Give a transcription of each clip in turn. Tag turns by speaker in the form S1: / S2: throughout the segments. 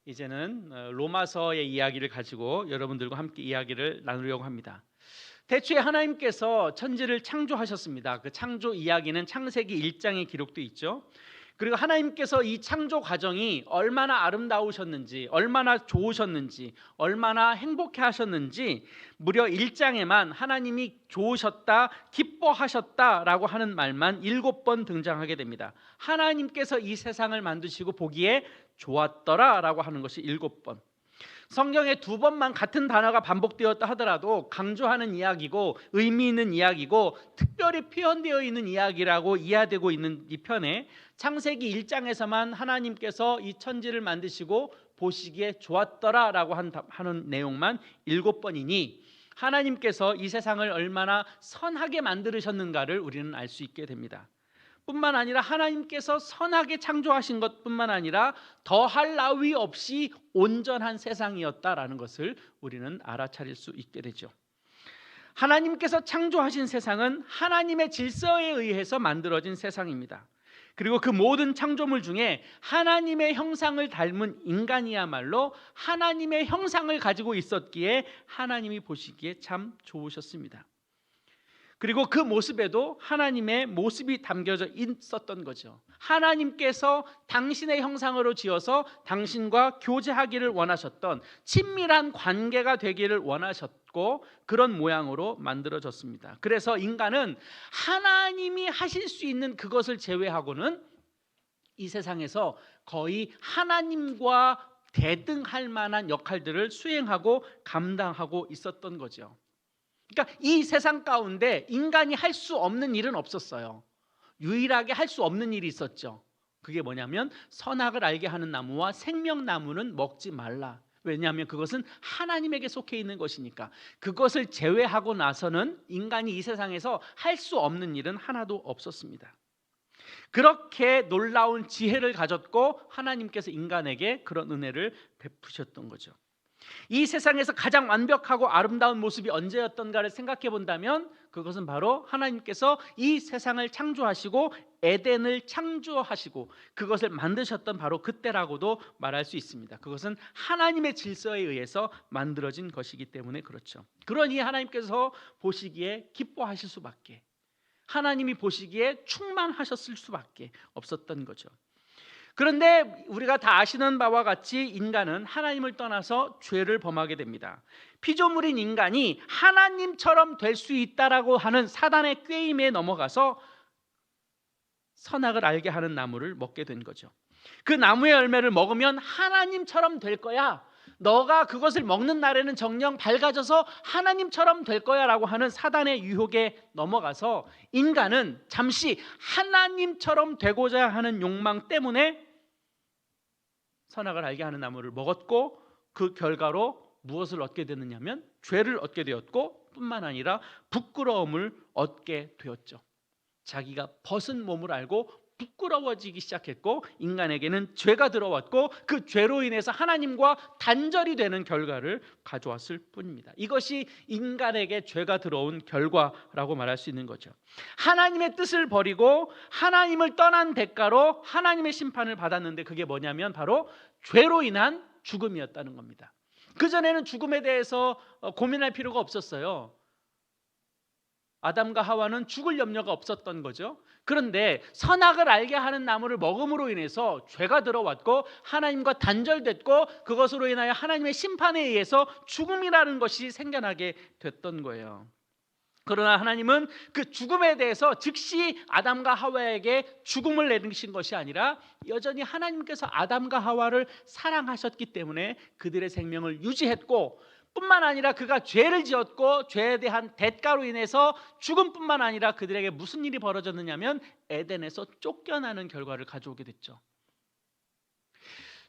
S1: 이제는 로마서의 이야기를 가지고 여러분들과 함께 이야기를 나누려고 합니다. 태초에 하나님께서 천지를 창조하셨습니다. 그 창조 이야기는 창세기 1장에 기록되어 있죠. 그리고 하나님께서 이 창조 과정이 얼마나 아름다우셨는지, 얼마나 좋으셨는지, 얼마나 행복해 하셨는지 무려 1장에만 하나님이 좋으셨다, 기뻐하셨다라고 하는 말만 7번 등장하게 됩니다. 하나님께서 이 세상을 만드시고 보기에 좋았더라라고 하는 것이 7번. 성경에 2번만 같은 단어가 반복되었다 하더라도 강조하는 이야기고 의미 있는 이야기고 특별히 표현되어 있는 이야기라고 이해되고 있는 이 편에 창세기 1장에서만 하나님께서 이 천지를 만드시고 보시기에 좋았더라라고 하는 내용만 7번이니 하나님께서 이 세상을 얼마나 선하게 만드셨는가를 우리는 알 수 있게 됩니다. 뿐만 아니라 하나님께서 선하게 창조하신 것뿐만 아니라 더할 나위 없이 온전한 세상이었다라는 것을 우리는 알아차릴 수 있게 되죠. 하나님께서 창조하신 세상은 하나님의 질서에 의해서 만들어진 세상입니다. 그리고 그 모든 창조물 중에 하나님의 형상을 닮은 인간이야말로 하나님의 형상을 가지고 있었기에 하나님이 보시기에 참 좋으셨습니다. 그리고 그 모습에도 하나님의 모습이 담겨져 있었던 거죠. 하나님께서 당신의 형상으로 지어서 당신과 교제하기를 원하셨던 친밀한 관계가 되기를 원하셨고 그런 모양으로 만들어졌습니다. 그래서 인간은 하나님이 하실 수 있는 그것을 제외하고는 이 세상에서 거의 하나님과 대등할 만한 역할들을 수행하고 감당하고 있었던 거죠. 그러니까 이 세상 가운데 인간이 할 수 없는 일은 없었어요. 유일하게 할 수 없는 일이 있었죠. 그게 뭐냐면 선악을 알게 하는 나무와 생명나무는 먹지 말라. 왜냐하면 그것은 하나님에게 속해 있는 것이니까. 그것을 제외하고 나서는 인간이 이 세상에서 할 수 없는 일은 하나도 없었습니다. 그렇게 놀라운 지혜를 가졌고 하나님께서 인간에게 그런 은혜를 베푸셨던 거죠. 이 세상에서 가장 완벽하고 아름다운 모습이 언제였던가를 생각해 본다면 그것은 바로 하나님께서 이 세상을 창조하시고 에덴을 창조하시고 그것을 만드셨던 바로 그때라고도 말할 수 있습니다. 그것은 하나님의 질서에 의해서 만들어진 것이기 때문에 그렇죠. 그러니 하나님께서 보시기에 기뻐하실 수밖에, 하나님이 보시기에 충만하셨을 수밖에 없었던 거죠. 그런데 우리가 다 아시는 바와 같이 인간은 하나님을 떠나서 죄를 범하게 됩니다. 피조물인 인간이 하나님처럼 될 수 있다라고 하는 사단의 꾀임에 넘어가서 선악을 알게 하는 나무를 먹게 된 거죠. 그 나무의 열매를 먹으면 하나님처럼 될 거야. 너가 그것을 먹는 날에는 정녕 밝아져서 하나님처럼 될 거야 라고 하는 사단의 유혹에 넘어가서 인간은 잠시 하나님처럼 되고자 하는 욕망 때문에 선악을 알게 하는 나무를 먹었고 그 결과로 무엇을 얻게 되느냐면 죄를 얻게 되었고 뿐만 아니라 부끄러움을 얻게 되었죠. 자기가 벗은 몸을 알고 부끄러워지기 시작했고 인간에게는 죄가 들어왔고 그 죄로 인해서 하나님과 단절이 되는 결과를 가져왔을 뿐입니다. 이것이 인간에게 죄가 들어온 결과라고 말할 수 있는 거죠. 하나님의 뜻을 버리고 하나님을 떠난 대가로 하나님의 심판을 받았는데 그게 뭐냐면 바로 죄로 인한 죽음이었다는 겁니다. 그전에는 죽음에 대해서 고민할 필요가 없었어요. 아담과 하와는 죽을 염려가 없었던 거죠. 그런데 선악을 알게 하는 나무를 먹음으로 인해서 죄가 들어왔고 하나님과 단절됐고 그것으로 인하여 하나님의 심판에 의해서 죽음이라는 것이 생겨나게 됐던 거예요. 그러나 하나님은 그 죽음에 대해서 즉시 아담과 하와에게 죽음을 내리신 것이 아니라 여전히 하나님께서 아담과 하와를 사랑하셨기 때문에 그들의 생명을 유지했고 뿐만 아니라 그가 죄를 지었고 죄에 대한 대가로 인해서 죽음뿐만 아니라 그들에게 무슨 일이 벌어졌느냐면 에덴에서 쫓겨나는 결과를 가져오게 됐죠.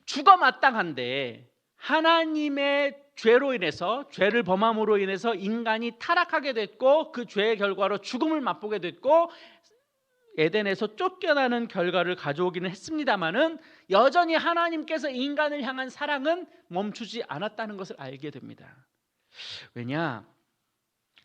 S1: 죽어 마땅한데 하나님의 죄로 인해서 죄를 범함으로 인해서 인간이 타락하게 됐고 그 죄의 결과로 죽음을 맛보게 됐고 에덴에서 쫓겨나는 결과를 가져오기는 했습니다마는 여전히 하나님께서 인간을 향한 사랑은 멈추지 않았다는 것을 알게 됩니다. 왜냐?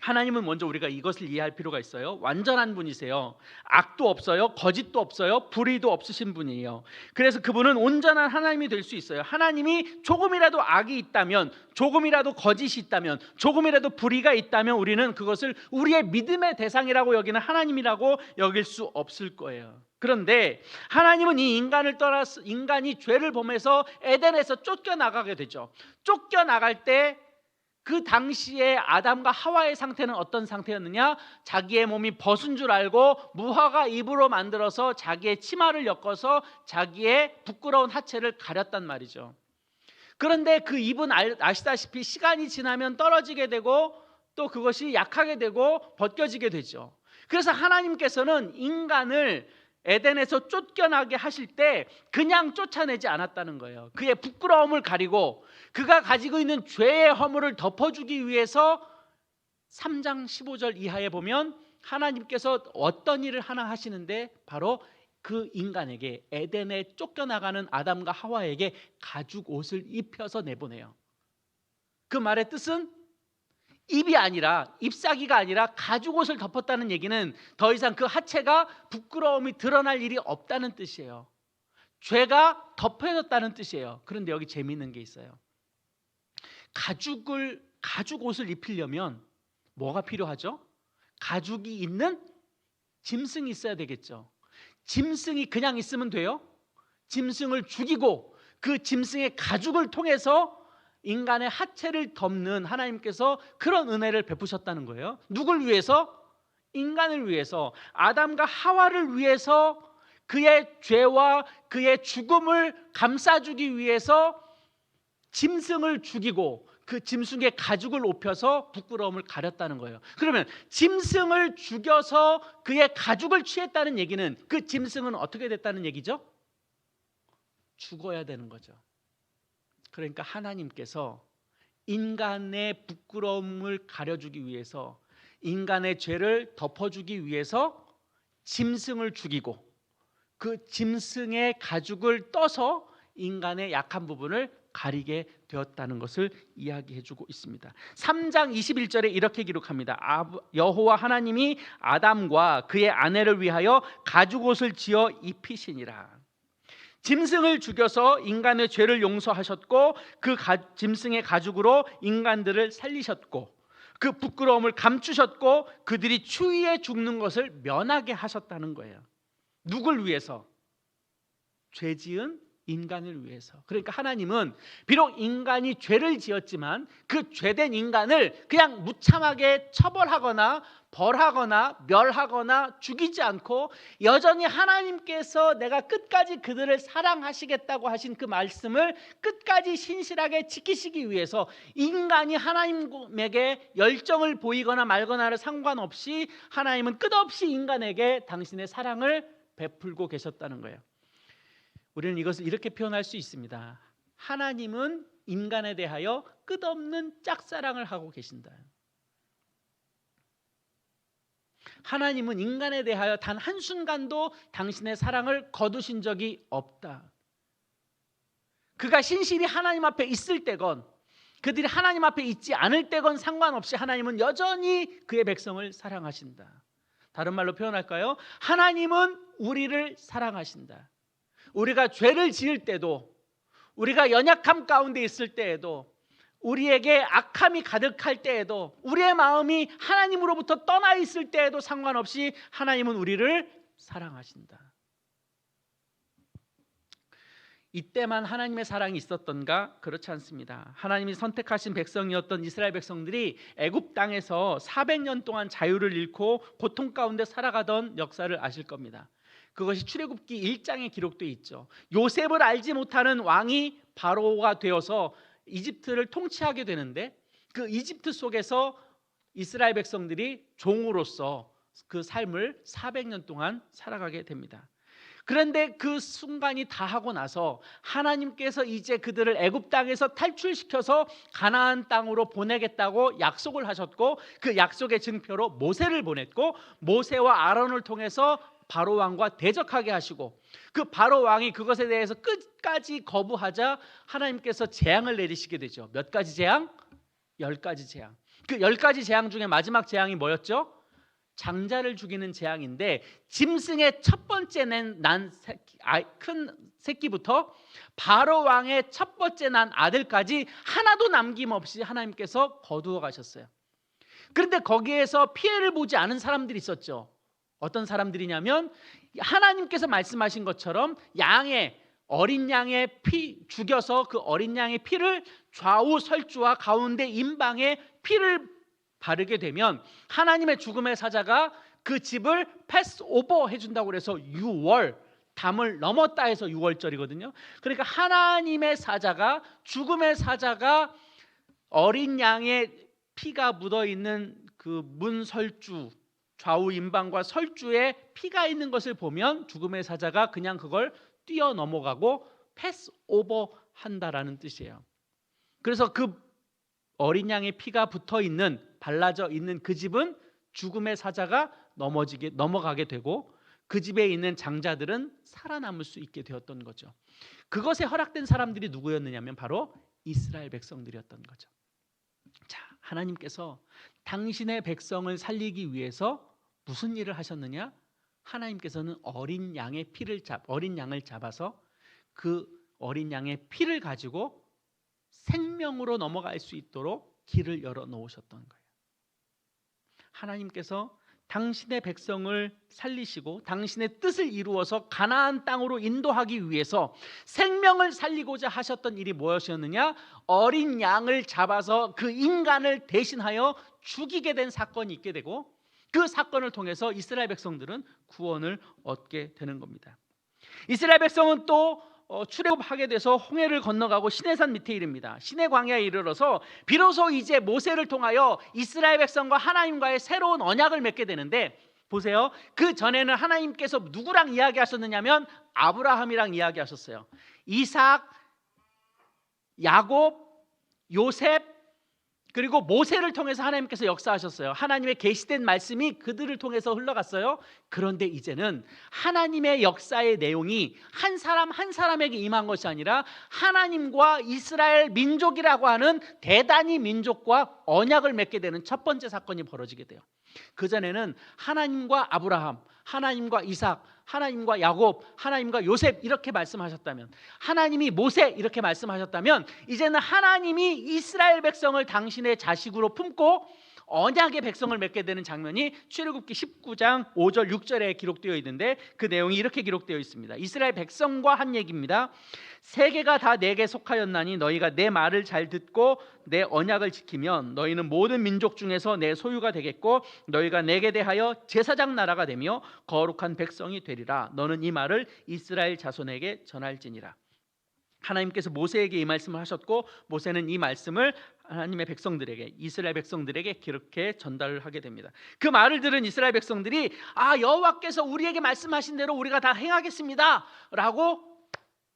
S1: 하나님은 먼저 우리가 이것을 이해할 필요가 있어요. 완전한 분이세요. 악도 없어요. 거짓도 없어요. 불의도 없으신 분이에요. 그래서 그분은 온전한 하나님이 될 수 있어요. 하나님이 조금이라도 악이 있다면, 조금이라도 거짓이 있다면, 조금이라도 불의가 있다면 우리는 그것을 우리의 믿음의 대상이라고 여기는 하나님이라고 여길 수 없을 거예요. 그런데 하나님은 이 인간을 떠나서 인간이 죄를 범해서 에덴에서 쫓겨나가게 되죠. 쫓겨나갈 때 그 당시에 아담과 하와의 상태는 어떤 상태였느냐? 자기의 몸이 벗은 줄 알고 무화과 잎으로 만들어서 자기의 치마를 엮어서 자기의 부끄러운 하체를 가렸단 말이죠. 그런데 그 잎은 아시다시피 시간이 지나면 떨어지게 되고 또 그것이 약하게 되고 벗겨지게 되죠. 그래서 하나님께서는 인간을 에덴에서 쫓겨나게 하실 때 그냥 쫓아내지 않았다는 거예요. 그의 부끄러움을 가리고 그가 가지고 있는 죄의 허물을 덮어주기 위해서 3장 15절 이하에 보면 하나님께서 어떤 일을 하나 하시는데 바로 그 인간에게, 에덴에 쫓겨나가는 아담과 하와에게 가죽 옷을 입혀서 내보내요. 그 말의 뜻은 입이 아니라, 잎사귀가 아니라 가죽 옷을 덮었다는 얘기는 더 이상 그 하체가 부끄러움이 드러날 일이 없다는 뜻이에요. 죄가 덮여졌다는 뜻이에요. 그런데 여기 재미있는 게 있어요. 가죽 옷을 입히려면 뭐가 필요하죠? 가죽이 있는 짐승이 있어야 되겠죠. 짐승이 그냥 있으면 돼요? 짐승을 죽이고 그 짐승의 가죽을 통해서 인간의 하체를 덮는 하나님께서 그런 은혜를 베푸셨다는 거예요. 누굴 위해서? 인간을 위해서, 아담과 하와를 위해서, 그의 죄와 그의 죽음을 감싸주기 위해서 짐승을 죽이고 그 짐승의 가죽을 입혀서 부끄러움을 가렸다는 거예요. 그러면 짐승을 죽여서 그의 가죽을 취했다는 얘기는 그 짐승은 어떻게 됐다는 얘기죠? 죽어야 되는 거죠. 그러니까 하나님께서 인간의 부끄러움을 가려주기 위해서, 인간의 죄를 덮어주기 위해서 짐승을 죽이고 그 짐승의 가죽을 떠서 인간의 약한 부분을 가리게 되었다는 것을 이야기해주고 있습니다. 3장 21절에 이렇게 기록합니다. 여호와 하나님이 아담과 그의 아내를 위하여 가죽옷을 지어 입히시니라. 짐승을 죽여서 인간의 죄를 용서하셨고 그 짐승의 가죽으로 인간들을 살리셨고 그 부끄러움을 감추셨고 그들이 추위에 죽는 것을 면하게 하셨다는 거예요. 누굴 위해서? 죄지은 인간을 위해서. 그러니까 하나님은 비록 인간이 죄를 지었지만 그 죄된 인간을 그냥 무참하게 처벌하거나 벌하거나 멸하거나 죽이지 않고 여전히 하나님께서 내가 끝까지 그들을 사랑하시겠다고 하신 그 말씀을 끝까지 신실하게 지키시기 위해서 인간이 하나님에게 열정을 보이거나 말거나를 상관없이 하나님은 끝없이 인간에게 당신의 사랑을 베풀고 계셨다는 거예요. 우리는 이것을 이렇게 표현할 수 있습니다. 하나님은 인간에 대하여 끝없는 짝사랑을 하고 계신다. 하나님은 인간에 대하여 단 한순간도 당신의 사랑을 거두신 적이 없다. 그가 신실히 하나님 앞에 있을 때건 그들이 하나님 앞에 있지 않을 때건 상관없이 하나님은 여전히 그의 백성을 사랑하신다. 다른 말로 표현할까요? 하나님은 우리를 사랑하신다. 우리가 죄를 지을 때도, 우리가 연약함 가운데 있을 때에도, 우리에게 악함이 가득할 때에도, 우리의 마음이 하나님으로부터 떠나 있을 때에도 상관없이 하나님은 우리를 사랑하신다. 이때만 하나님의 사랑이 있었던가? 그렇지 않습니다. 하나님이 선택하신 백성이었던 이스라엘 백성들이 애굽 땅에서 400년 동안 자유를 잃고 고통 가운데 살아가던 역사를 아실 겁니다. 그것이 출애굽기 1장에 기록되어 있죠. 요셉을 알지 못하는 왕이 바로가 되어서 이집트를 통치하게 되는데 그 이집트 속에서 이스라엘 백성들이 종으로서 그 삶을 400년 동안 살아가게 됩니다. 그런데 그 순간이 다 하고 나서 하나님께서 이제 그들을 애굽 땅에서 탈출시켜서 가나안 땅으로 보내겠다고 약속을 하셨고 그 약속의 증표로 모세를 보냈고 모세와 아론을 통해서 바로 왕과 대적하게 하시고 그 바로 왕이 그것에 대해서 끝까지 거부하자 하나님께서 재앙을 내리시게 되죠. 몇 가지 재앙? 10가지 재앙. 그 10가지 재앙 중에 마지막 재앙이 뭐였죠? 장자를 죽이는 재앙인데 짐승의 첫 번째 난 큰 새끼부터 바로 왕의 첫 번째 난 아들까지 하나도 남김없이 하나님께서 거두어 가셨어요. 그런데 거기에서 피해를 보지 않은 사람들이 있었죠. 어떤 사람들이냐면 하나님께서 말씀하신 것처럼 어린 양의 피 죽여서 그 어린 양의 피를 좌우 설주와 가운데 임방에 피를 바르게 되면 하나님의 죽음의 사자가 그 집을 패스오버 해준다고 그래서 6월 담을 넘었다 해서 6월절이거든요. 그러니까 하나님의 사자가 죽음의 사자가 어린 양의 피가 묻어있는 그 문설주 좌우 임방과 설주에 피가 있는 것을 보면 죽음의 사자가 그냥 그걸 뛰어넘어가고 패스오버 한다라는 뜻이에요. 그래서 그 어린 양의 피가 붙어있는 발라져 있는 그 집은 죽음의 사자가 넘어가게 되고 그 집에 있는 장자들은 살아남을 수 있게 되었던 거죠. 그것에 허락된 사람들이 누구였느냐면 바로 이스라엘 백성들이었던 거죠. 자, 하나님께서 당신의 백성을 살리기 위해서 무슨 일을 하셨느냐? 하나님께서는 어린 양을 잡아서 그 어린 양의 피를 가지고 생명으로 넘어갈 수 있도록 길을 열어 놓으셨던 거예요. 하나님께서 당신의 백성을 살리시고 당신의 뜻을 이루어서 가나안 땅으로 인도하기 위해서 생명을 살리고자 하셨던 일이 무엇이었느냐? 어린 양을 잡아서 그 인간을 대신하여 죽이게 된 사건이 있게 되고 그 사건을 통해서 이스라엘 백성들은 구원을 얻게 되는 겁니다. 이스라엘 백성은 또 출애굽하게 돼서 홍해를 건너가고 시내산 밑에 이릅니다. 시내 광야에 이르러서 비로소 이제 모세를 통하여 이스라엘 백성과 하나님과의 새로운 언약을 맺게 되는데 보세요. 그 전에는 하나님께서 누구랑 이야기하셨느냐면 아브라함이랑 이야기하셨어요. 이삭, 야곱, 요셉 그리고 모세를 통해서 하나님께서 역사하셨어요. 하나님의 계시된 말씀이 그들을 통해서 흘러갔어요. 그런데 이제는 하나님의 역사의 내용이 한 사람 한 사람에게 임한 것이 아니라 하나님과 이스라엘 민족이라고 하는 대단히 민족과 언약을 맺게 되는 첫 번째 사건이 벌어지게 돼요. 그전에는 하나님과 아브라함, 하나님과 이삭, 하나님과 야곱, 하나님과 요셉 이렇게 말씀하셨다면, 하나님이 모세 이렇게 말씀하셨다면, 이제는 하나님이 이스라엘 백성을 당신의 자식으로 품고 언약의 백성을 맺게 되는 장면이 출애굽기 19장 5절 6절에 기록되어 있는데 그 내용이 이렇게 기록되어 있습니다. 이스라엘 백성과 한 얘기입니다. 세계가 다 내게 속하였나니 너희가 내 말을 잘 듣고 내 언약을 지키면 너희는 모든 민족 중에서 내 소유가 되겠고 너희가 내게 대하여 제사장 나라가 되며 거룩한 백성이 되리라. 너는 이 말을 이스라엘 자손에게 전할지니라. 하나님께서 모세에게 이 말씀을 하셨고 모세는 이 말씀을 하나님의 백성들에게, 이스라엘 백성들에게 그렇게 전달을 하게 됩니다. 그 말을 들은 이스라엘 백성들이 여호와께서 우리에게 말씀하신 대로 우리가 다 행하겠습니다 라고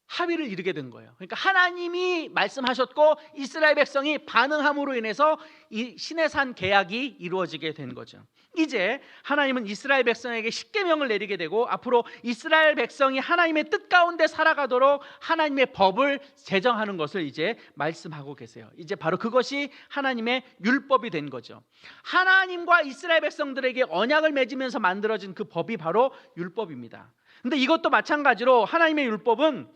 S1: 합의를 이루게 된 거예요. 그러니까 하나님이 말씀하셨고 이스라엘 백성이 반응함으로 인해서 이 시내산 계약이 이루어지게 된 거죠. 이제 하나님은 이스라엘 백성에게 십계명을 내리게 되고 앞으로 이스라엘 백성이 하나님의 뜻 가운데 살아가도록 하나님의 법을 제정하는 것을 이제 말씀하고 계세요. 이제 바로 그것이 하나님의 율법이 된 거죠. 하나님과 이스라엘 백성들에게 언약을 맺으면서 만들어진 그 법이 바로 율법입니다. 근데 이것도 마찬가지로 하나님의 율법은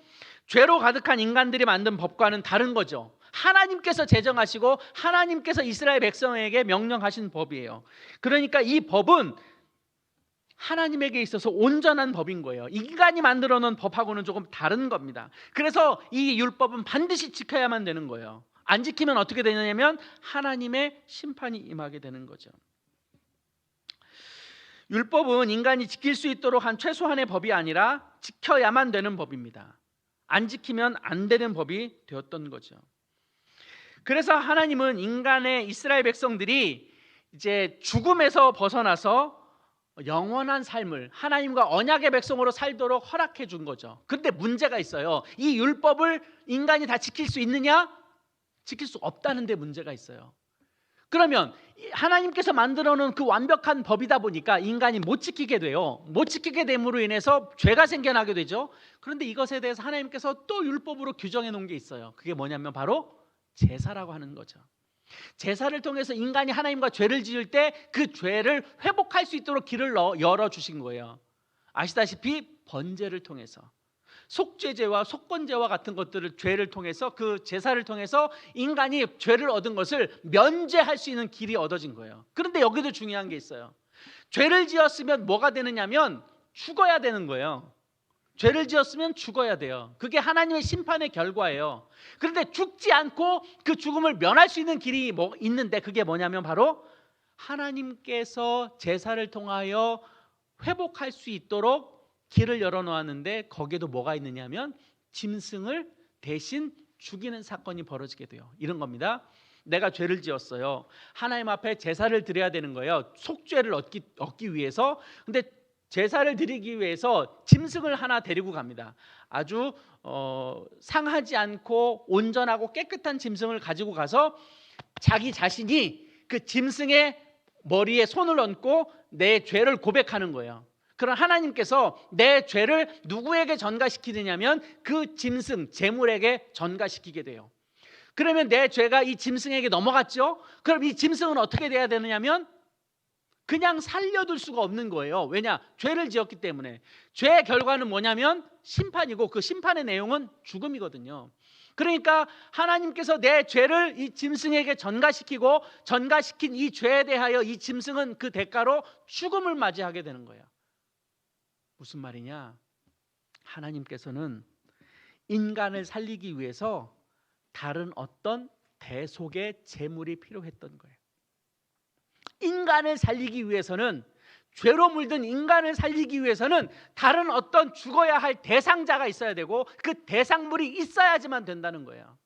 S1: 죄로 가득한 인간들이 만든 법과는 다른 거죠. 하나님께서 제정하시고 하나님께서 이스라엘 백성에게 명령하신 법이에요. 그러니까 이 법은 하나님에게 있어서 온전한 법인 거예요. 인간이 만들어 놓은 법하고는 조금 다른 겁니다. 그래서 이 율법은 반드시 지켜야만 되는 거예요. 안 지키면 어떻게 되냐면 하나님의 심판이 임하게 되는 거죠. 율법은 인간이 지킬 수 있도록 한 최소한의 법이 아니라 지켜야만 되는 법입니다. 안 지키면 안 되는 법이 되었던 거죠. 그래서 하나님은 인간의 이스라엘 백성들이 이제 죽음에서 벗어나서 영원한 삶을 하나님과 언약의 백성으로 살도록 허락해 준 거죠. 그런데 문제가 있어요. 이 율법을 인간이 다 지킬 수 있느냐? 지킬 수 없다는 데 문제가 있어요. 그러면 하나님께서 만들어 놓은 그 완벽한 법이다 보니까 인간이 못 지키게 돼요. 못 지키게 됨으로 인해서 죄가 생겨나게 되죠. 그런데 이것에 대해서 하나님께서 또 율법으로 규정해 놓은 게 있어요. 그게 뭐냐면 바로 제사라고 하는 거죠. 제사를 통해서 인간이 하나님과 죄를 지을 때 그 죄를 회복할 수 있도록 길을 열어주신 거예요. 아시다시피 번제를 통해서, 속죄제와 속건제와 같은 것들을, 죄를 통해서, 그 제사를 통해서 인간이 죄를 얻은 것을 면제할 수 있는 길이 얻어진 거예요. 그런데 여기도 중요한 게 있어요. 죄를 지었으면 뭐가 되느냐면 죽어야 되는 거예요. 죄를 지었으면 죽어야 돼요. 그게 하나님의 심판의 결과예요. 그런데 죽지 않고 그 죽음을 면할 수 있는 길이 있는데, 그게 뭐냐면 바로 하나님께서 제사를 통하여 회복할 수 있도록 길을 열어놓았는데, 거기에도 뭐가 있느냐면 짐승을 대신 죽이는 사건이 벌어지게 돼요. 이런 겁니다. 내가 죄를 지었어요. 하나님 앞에 제사를 드려야 되는 거예요. 속죄를 얻기 위해서. 근데 제사를 드리기 위해서 짐승을 하나 데리고 갑니다. 아주 상하지 않고 온전하고 깨끗한 짐승을 가지고 가서 자기 자신이 그 짐승의 머리에 손을 얹고 내 죄를 고백하는 거예요. 그럼 하나님께서 내 죄를 누구에게 전가시키느냐면 그 짐승, 제물에게 전가시키게 돼요. 그러면 내 죄가 이 짐승에게 넘어갔죠? 그럼 이 짐승은 어떻게 돼야 되느냐면 그냥 살려둘 수가 없는 거예요. 왜냐? 죄를 지었기 때문에. 죄의 결과는 뭐냐면 심판이고, 그 심판의 내용은 죽음이거든요. 그러니까 하나님께서 내 죄를 이 짐승에게 전가시키고, 전가시킨 이 죄에 대하여 이 짐승은 그 대가로 죽음을 맞이하게 되는 거예요. 무슨 말이냐? 하나님께서는 인간을 살리기 위해서 다른 어떤 대속의 제물이 필요했던 거예요. 인간을 살리기 위해서는, 죄로 물든 인간을 살리기 위해서는 다른 어떤 죽어야 할 대상자가 있어야 되고, 그 대상물이 있어야지만 된다는 거예요.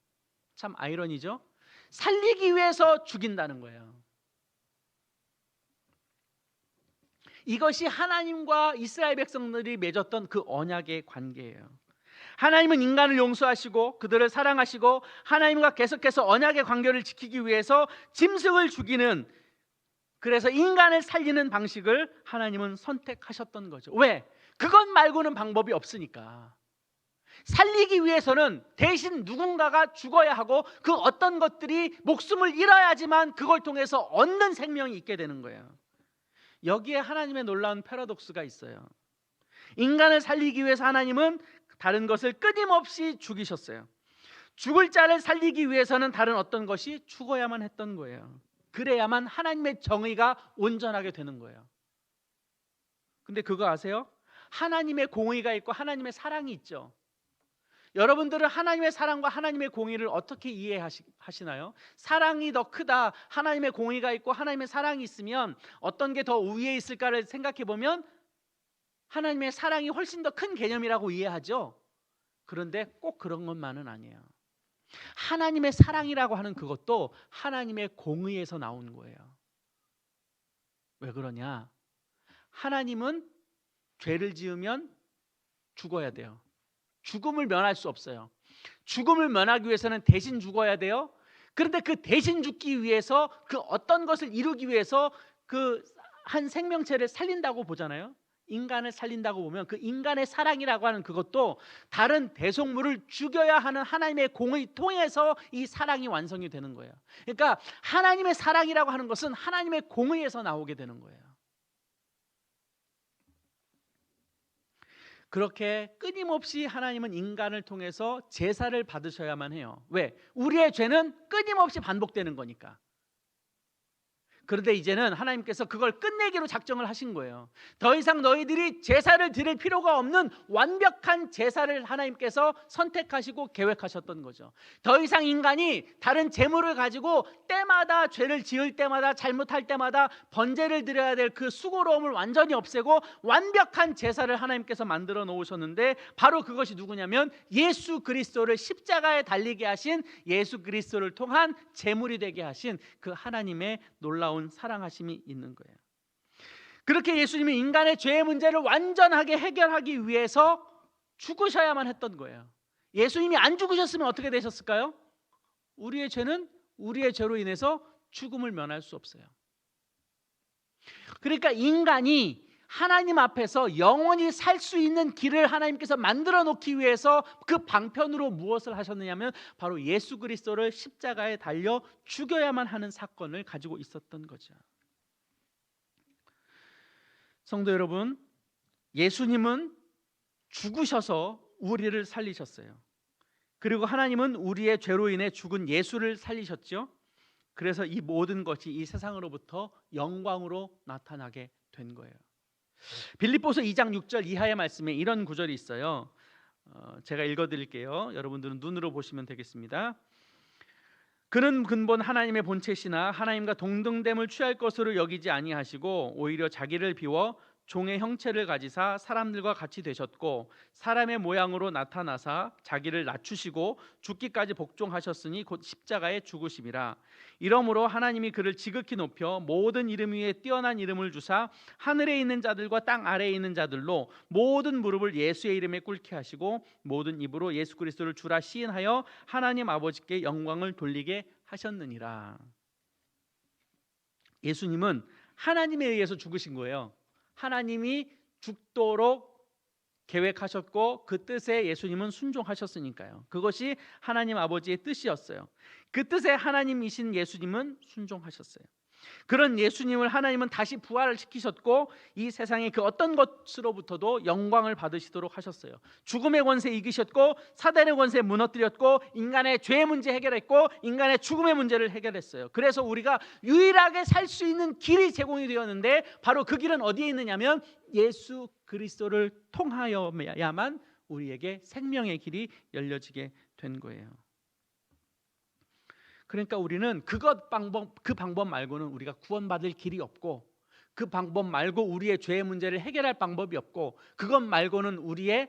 S1: 참 아이러니죠? 살리기 위해서 죽인다는 거예요. 이것이 하나님과 이스라엘 백성들이 맺었던 그 언약의 관계예요. 하나님은 인간을 용서하시고 그들을 사랑하시고 하나님과 계속해서 언약의 관계를 지키기 위해서 짐승을 죽이는, 그래서 인간을 살리는 방식을 하나님은 선택하셨던 거죠. 왜? 그것 말고는 방법이 없으니까. 살리기 위해서는 대신 누군가가 죽어야 하고, 그 어떤 것들이 목숨을 잃어야지만 그걸 통해서 얻는 생명이 있게 되는 거예요. 여기에 하나님의 놀라운 패러독스가 있어요. 인간을 살리기 위해서 하나님은 다른 것을 끊임없이 죽이셨어요. 죽을 자를 살리기 위해서는 다른 어떤 것이 죽어야만 했던 거예요. 그래야만 하나님의 정의가 온전하게 되는 거예요. 근데 그거 아세요? 하나님의 공의가 있고 하나님의 사랑이 있죠. 여러분들은 하나님의 사랑과 하나님의 공의를 어떻게 이해하시나요? 사랑이 더 크다, 하나님의 공의가 있고 하나님의 사랑이 있으면 어떤 게 더 위에 있을까를 생각해 보면 하나님의 사랑이 훨씬 더 큰 개념이라고 이해하죠. 그런데 꼭 그런 것만은 아니에요. 하나님의 사랑이라고 하는 그것도 하나님의 공의에서 나온 거예요. 왜 그러냐? 하나님은 죄를 지으면 죽어야 돼요. 죽음을 면할 수 없어요. 죽음을 면하기 위해서는 대신 죽어야 돼요. 그런데 그 대신 죽기 위해서, 그 어떤 것을 이루기 위해서 그 한 생명체를 살린다고 보잖아요. 인간을 살린다고 보면 그 인간의 사랑이라고 하는 그것도 다른 대속물을 죽여야 하는 하나님의 공을 통해서 이 사랑이 완성이 되는 거예요. 그러니까 하나님의 사랑이라고 하는 것은 하나님의 공의에서 나오게 되는 거예요. 그렇게 끊임없이 하나님은 인간을 통해서 제사를 받으셔야만 해요. 왜? 우리의 죄는 끊임없이 반복되는 거니까. 그런데 이제는 하나님께서 그걸 끝내기로 작정을 하신 거예요. 더 이상 너희들이 제사를 드릴 필요가 없는 완벽한 제사를 하나님께서 선택하시고 계획하셨던 거죠. 더 이상 인간이 다른 제물을 가지고 때마다 죄를 지을 때마다, 잘못할 때마다 번제를 드려야 될 그 수고로움을 완전히 없애고 완벽한 제사를 하나님께서 만들어 놓으셨는데, 바로 그것이 누구냐면 예수 그리스도를 십자가에 달리게 하신, 예수 그리스도를 통한 제물이 되게 하신 그 하나님의 놀라운 사랑하심이 있는 거예요. 그렇게 예수님이 인간의 죄의 문제를 완전하게 해결하기 위해서 죽으셔야만 했던 거예요. 예수님이 안 죽으셨으면 어떻게 되셨을까요? 우리의 죄는 우리의 죄로 인해서 죽음을 면할 수 없어요. 그러니까 인간이 하나님 앞에서 영원히 살 수 있는 길을 하나님께서 만들어 놓기 위해서 그 방편으로 무엇을 하셨느냐면 바로 예수 그리스도를 십자가에 달려 죽여야만 하는 사건을 가지고 있었던 거죠. 성도 여러분, 예수님은 죽으셔서 우리를 살리셨어요. 그리고 하나님은 우리의 죄로 인해 죽은 예수를 살리셨죠. 그래서 이 모든 것이 이 세상으로부터 영광으로 나타나게 된 거예요. 빌립보서 2장 6절 이하의 말씀에 이런 구절이 있어요. 제가 읽어드릴게요. 여러분들은 눈으로 보시면 되겠습니다. 그는 근본 하나님의 본체시나 하나님과 동등됨을 취할 것으로 여기지 아니하시고 오히려 자기를 비워 종의 형체를 가지사 사람들과 같이 되셨고 사람의 모양으로 나타나사 자기를 낮추시고 죽기까지 복종하셨으니 곧 십자가에 죽으심이라. 이러므로 하나님이 그를 지극히 높여 모든 이름 위에 뛰어난 이름을 주사 하늘에 있는 자들과 땅 아래에 있는 자들로 모든 무릎을 예수의 이름에 꿇게 하시고 모든 입으로 예수 그리스도를 주라 시인하여 하나님 아버지께 영광을 돌리게 하셨느니라. 예수님은 하나님에 의해서 죽으신 거예요. 하나님이 죽도록 계획하셨고 그 뜻에 예수님은 순종하셨으니까요. 그것이 하나님 아버지의 뜻이었어요. 그 뜻에 하나님이신 예수님은 순종하셨어요. 그런 예수님을 하나님은 다시 부활을 시키셨고 이 세상의 그 어떤 것으로부터도 영광을 받으시도록 하셨어요. 죽음의 권세 이기셨고 사단의 권세 무너뜨렸고 인간의 죄의 문제 해결했고 인간의 죽음의 문제를 해결했어요. 그래서 우리가 유일하게 살 수 있는 길이 제공이 되었는데 바로 그 길은 어디에 있느냐면 예수 그리스도를 통하여야만 우리에게 생명의 길이 열려지게 된 거예요. 그러니까 우리는 그 방법 말고는 우리가 구원받을 길이 없고 그 방법 말고 우리의 죄의 문제를 해결할 방법이 없고 그것 말고는 우리의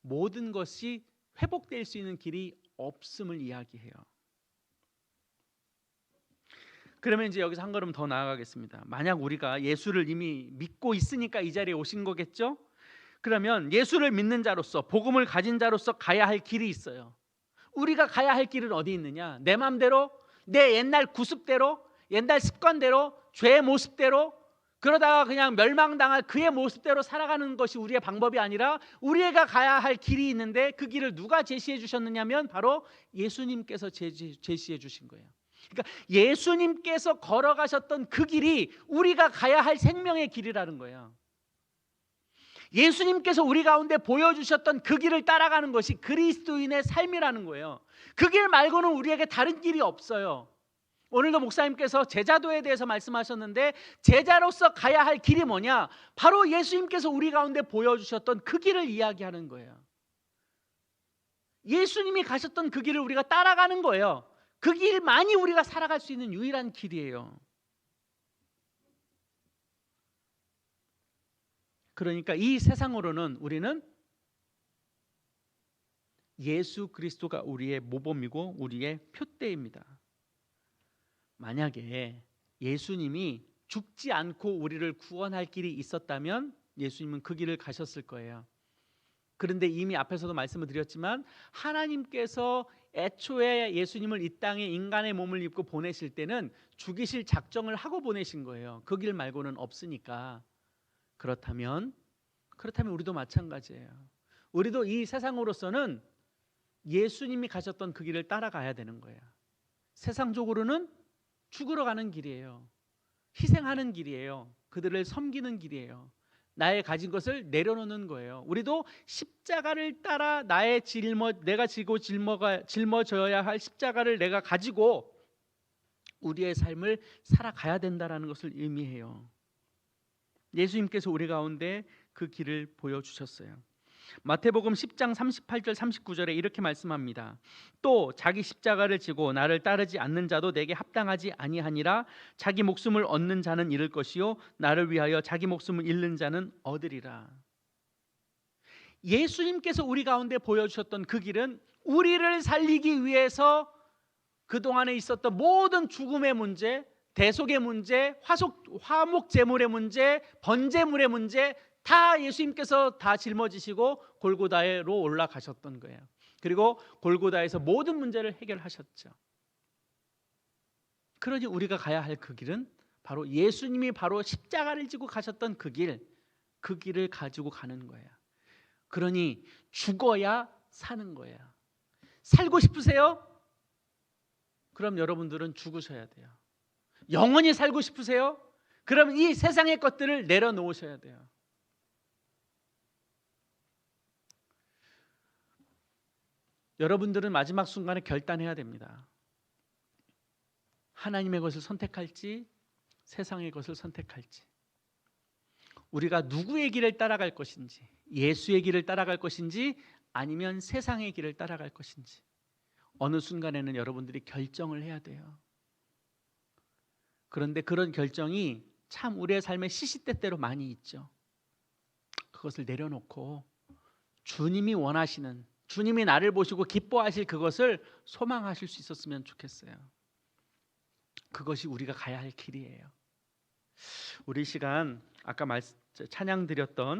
S1: 모든 것이 회복될 수 있는 길이 없음을 이야기해요. 그러면 이제 여기서 한 걸음 더 나아가겠습니다. 만약 우리가 예수를 이미 믿고 있으니까 이 자리에 오신 거겠죠? 그러면 예수를 믿는 자로서 복음을 가진 자로서 가야 할 길이 있어요. 우리가 가야 할 길은 어디 있느냐? 내 맘대로, 내 옛날 구습대로, 옛날 습관대로, 죄의 모습대로 그러다가 그냥 멸망당할 그의 모습대로 살아가는 것이 우리의 방법이 아니라 우리가 가야 할 길이 있는데 그 길을 누가 제시해 주셨느냐면 바로 예수님께서 제시해 주신 거예요. 그러니까 예수님께서 걸어가셨던 그 길이 우리가 가야 할 생명의 길이라는 거예요. 예수님께서 우리 가운데 보여주셨던 그 길을 따라가는 것이 그리스도인의 삶이라는 거예요. 그 길 말고는 우리에게 다른 길이 없어요. 오늘도 목사님께서 제자도에 대해서 말씀하셨는데 제자로서 가야 할 길이 뭐냐? 바로 예수님께서 우리 가운데 보여주셨던 그 길을 이야기하는 거예요. 예수님이 가셨던 그 길을 우리가 따라가는 거예요. 그 길만이 우리가 살아갈 수 있는 유일한 길이에요. 그러니까 이 세상으로는 우리는 예수 그리스도가 우리의 모범이고 우리의 표대입니다. 만약에 예수님이 죽지 않고 우리를 구원할 길이 있었다면 예수님은 그 길을 가셨을 거예요. 그런데 이미 앞에서도 말씀을 드렸지만 하나님께서 애초에 예수님을 이 땅에 인간의 몸을 입고 보내실 때는 죽이실 작정을 하고 보내신 거예요. 그 길 말고는 없으니까. 그렇다면 우리도 마찬가지예요. 우리도 이 세상으로서는 예수님이 가셨던 그 길을 따라가야 되는 거예요. 세상적으로는 죽으러 가는 길이에요. 희생하는 길이에요. 그들을 섬기는 길이에요. 나의 가진 것을 내려놓는 거예요. 우리도 십자가를 따라 내가 지고 짊어져야 할 십자가를 내가 가지고 우리의 삶을 살아가야 된다는 것을 의미해요. 예수님께서 우리 가운데 그 길을 보여주셨어요. 마태복음 10장 38절 39절에 이렇게 말씀합니다. 또 자기 십자가를 지고 나를 따르지 않는 자도 내게 합당하지 아니하니라. 자기 목숨을 얻는 자는 잃을 것이요 나를 위하여 자기 목숨을 잃는 자는 얻으리라. 예수님께서 우리 가운데 보여주셨던 그 길은 우리를 살리기 위해서 그동안에 있었던 모든 죽음의 문제, 대속의 문제, 화목 제물의 문제, 번제물의 문제 다 예수님께서 다 짊어지시고 골고다로 올라가셨던 거예요. 그리고 골고다에서 모든 문제를 해결하셨죠. 그러니 우리가 가야 할 그 길은 바로 예수님이 바로 십자가를 지고 가셨던 그 길, 그 길을 가지고 가는 거예요. 그러니 죽어야 사는 거예요. 살고 싶으세요? 그럼 여러분들은 죽으셔야 돼요. 영원히 살고 싶으세요? 그럼 이 세상의 것들을 내려놓으셔야 돼요. 여러분들은 마지막 순간에 결단해야 됩니다. 하나님의 것을 선택할지 세상의 것을 선택할지. 우리가 누구의 길을 따라갈 것인지, 예수의 길을 따라갈 것인지 아니면 세상의 길을 따라갈 것인지 어느 순간에는 여러분들이 결정을 해야 돼요. 그런데 그런 결정이 참 우리의 삶의 시시때때로 많이 있죠. 그것을 내려놓고 주님이 원하시는, 주님이 나를 보시고 기뻐하실 그것을 소망하실 수 있었으면 좋겠어요. 그것이 우리가 가야 할 길이에요. 우리 시간 아까 찬양 드렸던